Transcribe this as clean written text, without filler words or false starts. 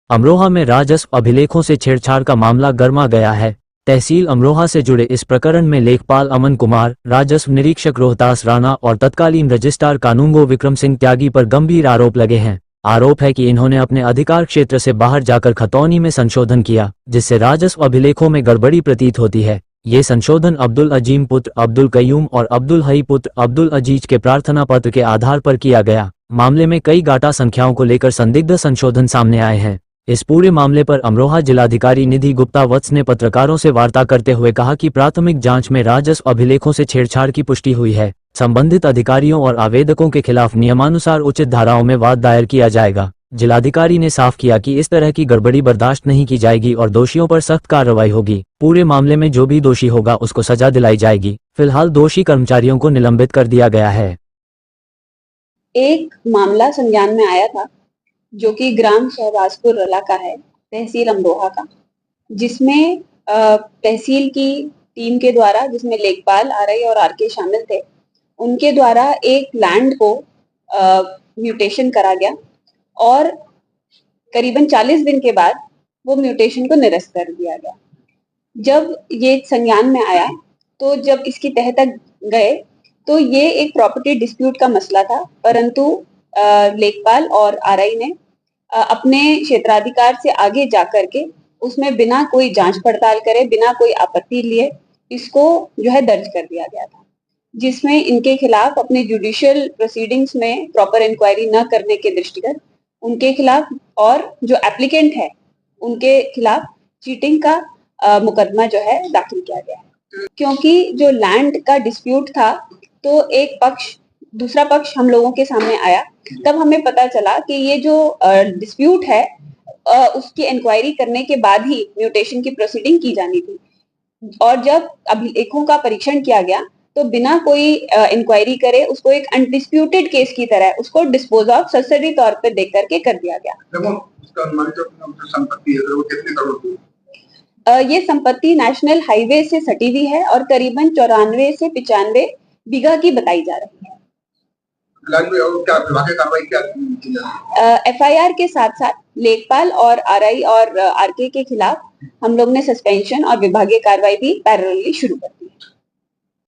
अमरोहा में राजस्व अभिलेखों से छेड़छाड़ का मामला गर्मा गया है। तहसील अमरोहा से जुड़े इस प्रकरण में लेखपाल अमन कुमार, राजस्व निरीक्षक रोहतास राणा और तत्कालीन रजिस्ट्रार कानूनगो विक्रम सिंह त्यागी पर गंभीर आरोप लगे हैं। आरोप है कि इन्होंने अपने अधिकार क्षेत्र से बाहर जाकर खतौनी में संशोधन किया, जिससे राजस्व अभिलेखों में गड़बड़ी प्रतीत होती है। ये संशोधन अब्दुल अजीम पुत्र अब्दुल कयूम और अब्दुल हई पुत्र अब्दुल अजीज के प्रार्थना पत्र के आधार पर किया गया। मामले में कई गाटा संख्याओं को लेकर संदिग्ध संशोधन सामने आए हैं। इस पूरे मामले पर अमरोहा जिलाधिकारी निधि गुप्ता वत्स ने पत्रकारों से वार्ता करते हुए कहा कि प्राथमिक जांच में राजस्व अभिलेखों से छेड़छाड़ की पुष्टि हुई है। संबंधित अधिकारियों और आवेदकों के खिलाफ नियमानुसार उचित धाराओं में वाद दायर किया जाएगा। जिलाधिकारी ने साफ किया कि इस तरह की गड़बड़ी बर्दाश्त नहीं की जाएगी और दोषियों पर सख्त कार्रवाई होगी। पूरे मामले में जो भी दोषी होगा उसको सजा दिलाई जाएगी। फिलहाल दोषी कर्मचारियों को निलंबित कर दिया गया है। एक मामला संज्ञान में आया था जो कि ग्राम शहबाजपुर रला का है, तहसील अमरोहा का, जिसमें तहसील की टीम के द्वारा, जिसमें लेखपाल आरआई और आरके शामिल थे, उनके द्वारा एक लैंड को म्यूटेशन करा गया और करीबन 40 दिन के बाद वो म्यूटेशन को निरस्त कर दिया गया। जब ये संज्ञान में आया तो जब इसकी तह तक गए तो ये एक प्रॉपर्टी डिस्प्यूट का मसला था, परंतु लेखपाल और आरआई ने अपने क्षेत्राधिकार से आगे जाकर के उसमें बिना कोई जांच पड़ताल करे, बिना कोई आपत्ति लिए इसको जो है दर्ज कर दिया गया था, जिसमें इनके खिलाफ अपने जुडिशियल प्रोसीडिंग्स में प्रॉपर इंक्वायरी न करने के दृष्टिगत उनके खिलाफ और जो एप्लीकेंट है उनके खिलाफ चीटिंग का मुकदमा जो है दाखिल किया गया है। क्योंकि जो लैंड का डिस्प्यूट था तो एक पक्ष, दूसरा पक्ष हम लोगों के सामने आया, तब हमें पता चला कि ये जो डिस्प्यूट है उसकी इंक्वायरी करने के बाद ही म्यूटेशन की प्रोसीडिंग की जानी थी। और जब अभिलेखों का परीक्षण किया गया तो बिना कोई इंक्वायरी करे उसको एक अनडिस्प्यूटेड केस की तरह उसको डिस्पोज ऑफ सब्सिडी तौर पर देख करके कर दिया गया। ये संपत्ति नेशनल हाईवे से सटी हुई है और करीबन 94 से 95 बीघा की बताई जा रही है। एफआईआर के साथ साथ लेखपाल और आरआई और आरके के खिलाफ हम लोग ने सस्पेंशन और विभागीय कार्रवाई भी पैरेलली शुरू कर दी है।